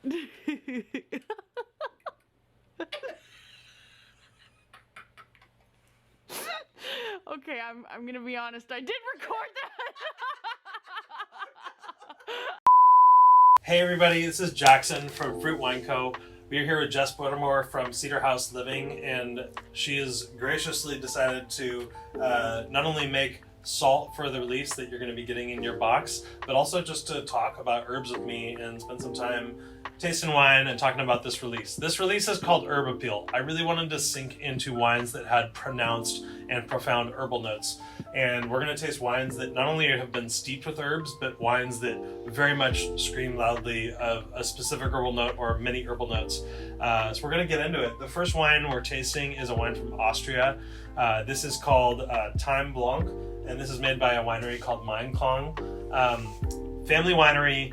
Okay, I'm gonna be honest. I did record that. Hey everybody, this is Jackson from Fruit Wine Co. We are here with Jess Buttermore from Cedar House Living, and she has graciously decided to not only make salt for the release that you're going to be getting in your box, but also just to talk about herbs with me and spend some time tasting wine and talking about this release. This release is called Herb Appeal. I really wanted to sink into wines that had pronounced and profound herbal notes. And we're going to taste wines that not only have been steeped with herbs, but wines that very much scream loudly of a specific herbal note or many herbal notes. So we're going to get into it. The first wine we're tasting is a wine from Austria. This is called Thyme Blanc, and this is made by a winery called Meinklang. Family winery,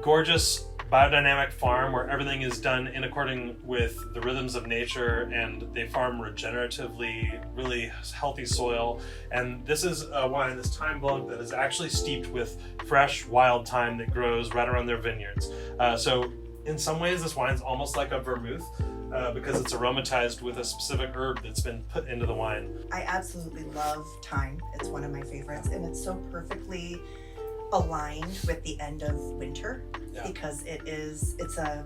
gorgeous biodynamic farm where everything is done in according with the rhythms of nature, and they farm regeneratively, really healthy soil. And this is a wine, this Thyme Blanc, that is actually steeped with fresh wild thyme that grows right around their vineyards. So in some ways this wine's almost like a vermouth because it's aromatized with a specific herb that's been put into the wine. I absolutely love thyme. It's one of my favorites, and it's so perfectly aligned with the end of winter. Yeah. Because it's a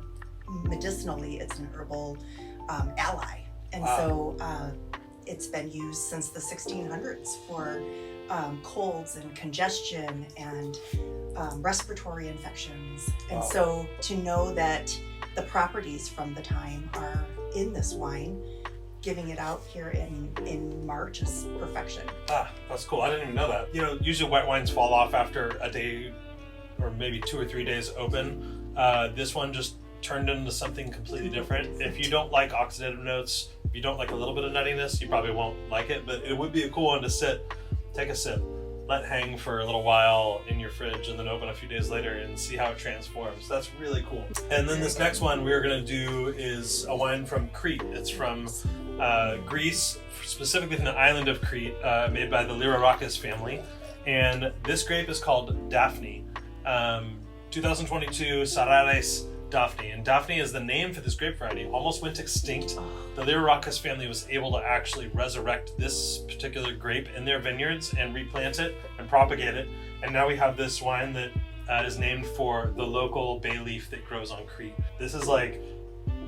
medicinally, it's an herbal ally. And so it's been used since the 1600s for colds and congestion and respiratory infections. And so to know that the properties from the thyme are in this wine, giving it out here in March is perfection. That's cool. I didn't even know that. You know, usually white wines fall off after a day or maybe 2 or 3 days open. This one just turned into something completely different. If you don't like oxidative notes, if you don't like a little bit of nuttiness, you probably won't like it, but it would be a cool one to take a sip, let hang for a little while in your fridge, and then open a few days later and see how it transforms. That's really cool. And then this next one we're gonna do is a wine from Crete. It's from Greece, specifically from the island of Crete, made by the Lyrarakis family. And this grape is called Dafni. 2022 Lyrarakis Dafni, and Dafni is the name for this grape variety. Almost went extinct. The Lyrarakis family was able to actually resurrect this particular grape in their vineyards and replant it and propagate it, and now we have this wine that is named for the local bay leaf that grows on Crete. This is like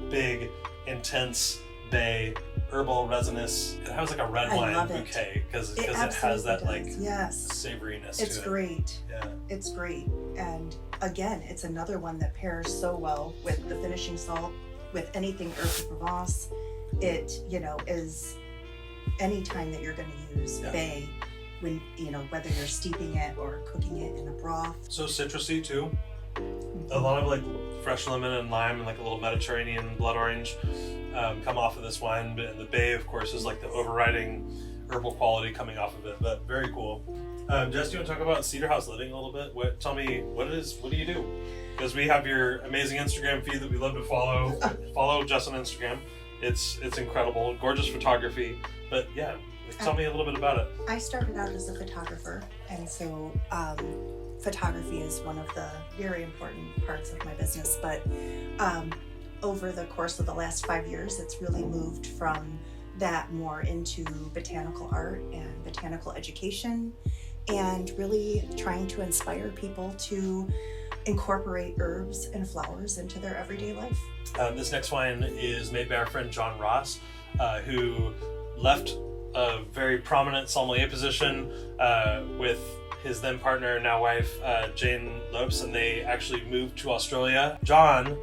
big, intense bay herbal resinous. It has like a red wine bouquet because it has that like savoriness to it. It's great. Yeah. It's great. And again, it's another one that pairs so well with the finishing salt, with anything Herb de Provence. It, is any time that you're going to use bay, when, whether you're steeping it or cooking it in a broth. So citrusy too. A lot of like fresh lemon and lime and like a little Mediterranean blood orange come off of this wine, and the bay, of course, is like the overriding herbal quality coming off of it. But very cool. Jess, do you want to talk about Cedar House Living a little bit? Tell me what it is. What do you do? Because we have your amazing Instagram feed that we love to follow. Follow Jess on Instagram. It's incredible, gorgeous photography. But yeah, tell me a little bit about it. I started out as a photographer, and so photography is one of the very important parts of my business. But over the course of the last 5 years, it's really moved from that more into botanical art and botanical education, and really trying to inspire people to incorporate herbs and flowers into their everyday life. This next wine is made by our friend John Ross, who left a very prominent sommelier position with his then partner, now wife, Jane Lopes, and they actually moved to Australia. John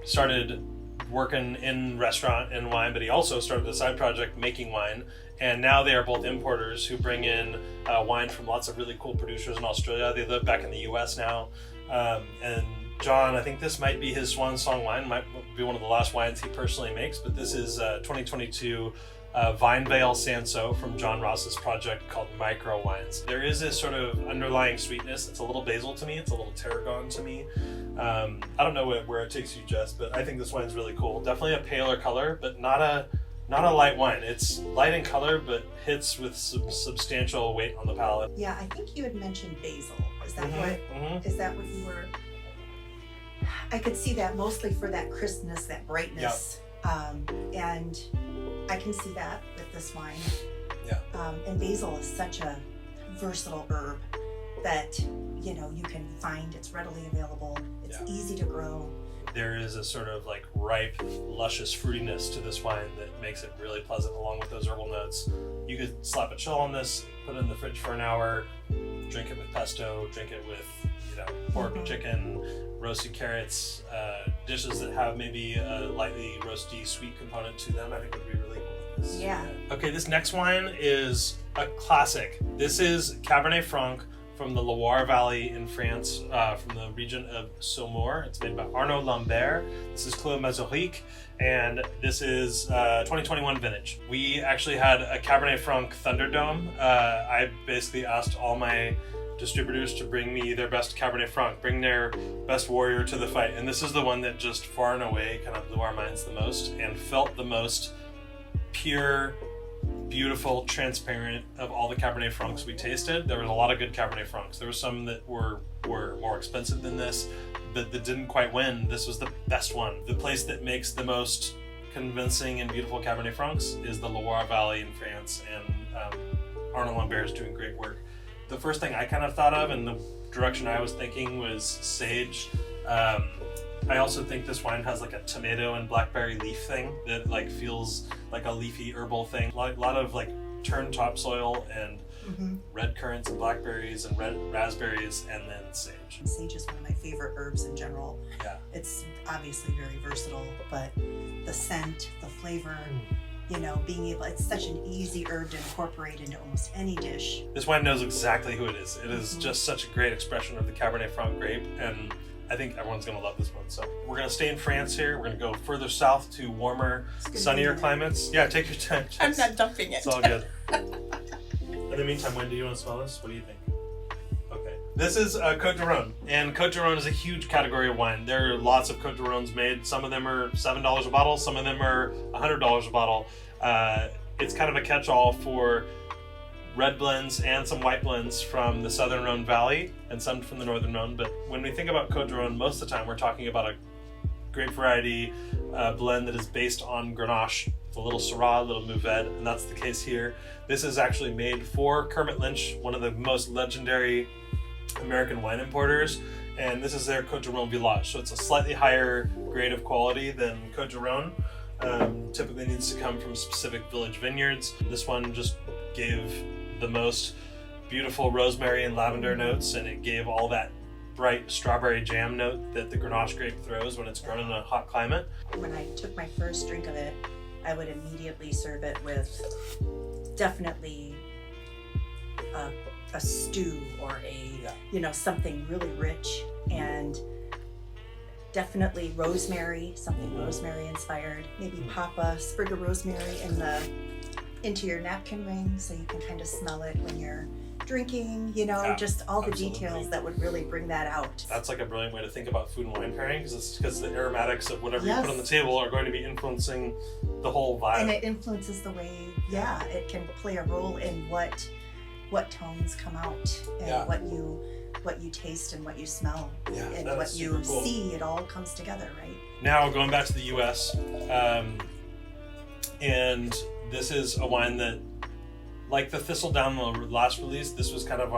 started working in restaurant and wine, but he also started a side project making wine, and now they are both importers who bring in wine from lots of really cool producers in Australia. They live back in the US now, and John, I think this might be his swan song wine, might be one of the last wines he personally makes, but this is 2022 Vine Vale Sanso from John Ross's project called Micro Wines. There is this sort of underlying sweetness. It's a little basil to me. It's a little tarragon to me. I don't know where it takes you, Jess, but I think this wine's really cool. Definitely a paler color, but not a light wine. It's light in color, but hits with some substantial weight on the palate. Yeah, I think you had mentioned basil. Is that what you were? I could see that mostly for that crispness, that brightness. And I can see that with this wine. Yeah. And basil is such a versatile herb that, you know, you can find, it's readily available, it's easy to grow. There is a sort of like ripe, luscious fruitiness to this wine that makes it really pleasant along with those herbal notes. You could slap a chill on this, put it in the fridge for an hour, drink it with pesto, drink it with, you know, pork, chicken, roasted carrots, dishes that have maybe a lightly roasty, sweet component to them, I think would be really cool with this. Yeah. Okay, this next wine is a classic. This is Cabernet Franc from the Loire Valley in France, from the region of Saumur. It's made by Arnaud Lambert. This is Clos Mazurique, and this is 2021 vintage. We actually had a Cabernet Franc Thunderdome. I basically asked all my distributors to bring me their best Cabernet Franc, bring their best warrior to the fight, and this is the one that just far and away kind of blew our minds the most and felt the most pure, beautiful, transparent of all the Cabernet Francs we tasted. There was a lot of good Cabernet Francs. There were some that were more expensive than this, that didn't quite win. This was the best one. The place that makes the most convincing and beautiful Cabernet Francs is the Loire Valley in France, and Arnaud Lambert is doing great work. The first thing I kind of thought of and the direction I was thinking was sage. I also think this wine has like a tomato and blackberry leaf thing that like feels like a leafy herbal thing. A lot of like turned topsoil and red currants and blackberries and red raspberries, and then sage. Sage is one of my favorite herbs in general. Yeah. It's obviously very versatile, but the scent, the flavor, you know, being able, it's such an easy herb to incorporate into almost any dish. This wine knows exactly who it is. It is just such a great expression of the Cabernet Franc grape, and I think everyone's going to love this one. So we're going to stay in France here. We're going to go further south to warmer, sunnier climates. Yeah, take your time. Jess. I'm not dumping it. It's all good. In the meantime, Wendy, do you want to smell this? What do you think? Okay. This is Côte de Rhône, and Côte de Rhône is a huge category of wine. There are lots of Côte de Rhônes made. Some of them are $7 a bottle. Some of them are $100 a bottle. It's kind of a catch-all for red blends and some white blends from the southern Rhone Valley and some from the northern Rhone. But when we think about Côte de Rhône, most of the time we're talking about a grape variety blend that is based on Grenache, a little Syrah, a little Mourvèdre, and that's the case here. This is actually made for Kermit Lynch, one of the most legendary American wine importers, and this is their Côte de Rhône Village. So it's a slightly higher grade of quality than Côte de Rhône. Typically needs to come from specific village vineyards. This one just gave the most beautiful rosemary and lavender notes, and it gave all that bright strawberry jam note that the Grenache grape throws when it's grown in a hot climate. When I took my first drink of it, I would immediately serve it with definitely a stew or you know, something really rich, and definitely rosemary, something rosemary inspired. Maybe pop a sprig of rosemary into your napkin ring so you can kind of smell it when you're drinking, you know, just all the details that would really bring that out. That's like a brilliant way to think about food and wine pairing, because the aromatics of whatever you put on the table are going to be influencing the whole vibe. And it influences the way, it can play a role in what tones come out and what you taste and what you smell and what you see. It all comes together, right? Now going back to the US, and this is a wine that, like the Thistledown, the last release, this was kind of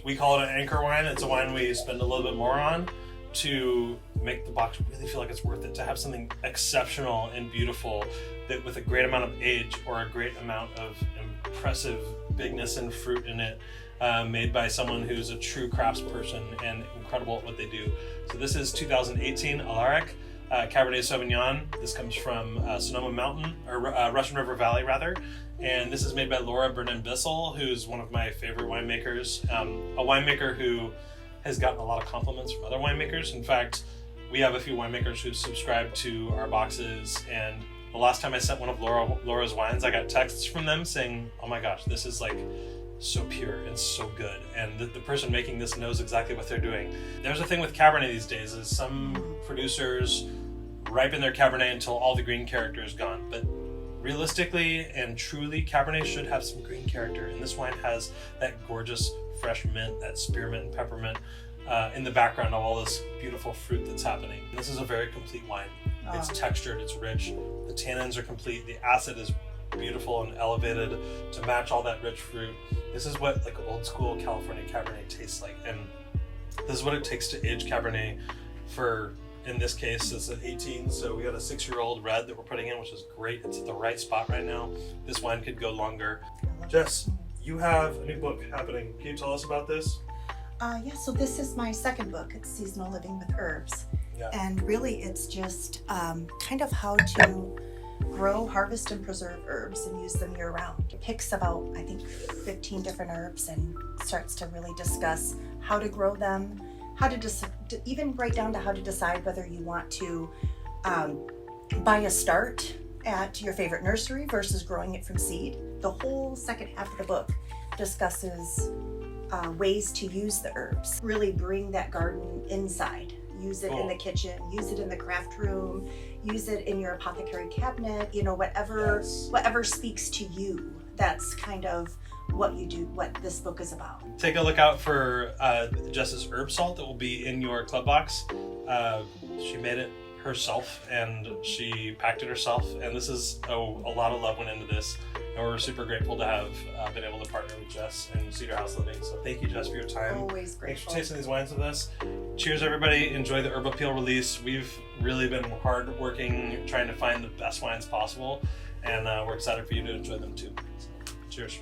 we call it an anchor wine. It's a wine we spend a little bit more on to make the box really feel like it's worth it, to have something exceptional and beautiful that with a great amount of age or a great amount of impressive bigness and fruit in it, made by someone who's a true craftsperson and incredible at what they do. So this is 2018 Alaric Cabernet Sauvignon. This comes from Sonoma Mountain, or Russian River Valley rather. And this is made by Laura Brennan Bissel, who's one of my favorite winemakers. A winemaker who has gotten a lot of compliments from other winemakers. In fact, we have a few winemakers who subscribe to our boxes, and the last time I sent one of Laura's wines, I got texts from them saying, oh my gosh, this is like so pure and so good, and the person making this knows exactly what they're doing. There's a thing with Cabernet these days, is some producers ripen their Cabernet until all the green character is gone, but realistically and truly, Cabernet should have some green character, and this wine has that gorgeous fresh mint, that spearmint and peppermint, in the background of all this beautiful fruit that's happening. And this is a very complete wine. It's textured, it's rich, the tannins are complete, the acid is beautiful and elevated to match all that rich fruit. This is what like old school California Cabernet tastes like, and this is what it takes to age Cabernet for, in this case, it's an 18, so we got a 6-year-old red that we're putting in, which is great. It's at the right spot right now. This wine could go longer. Jess, you have a new book happening. Can you tell us about this? Yeah, so this is my second book. It's Seasonal Living with Herbs. Yeah. And really it's just kind of how to grow, harvest, and preserve herbs and use them year-round. It picks about, I think, 15 different herbs and starts to really discuss how to grow them, how to even right down to how to decide whether you want to buy a start at your favorite nursery versus growing it from seed. The whole second half of the book discusses ways to use the herbs. Really bring that garden inside. Use it in the kitchen, use it in the craft room, use it in your apothecary cabinet, you know, whatever speaks to you. That's kind of what you do, what this book is about. Take a look out for Jess's herb salt that will be in your club box. She made it herself and she packed it herself, and this is a lot of love went into this, and we're super grateful to have been able to partner with Jess and Cedar House Living. So thank you, Jess, for your time. Always grateful. Thanks for tasting these wines with us. Cheers, everybody. Enjoy the Herb Appeal release. We've really been hard working trying to find the best wines possible, and we're excited for you to enjoy them too. So, cheers.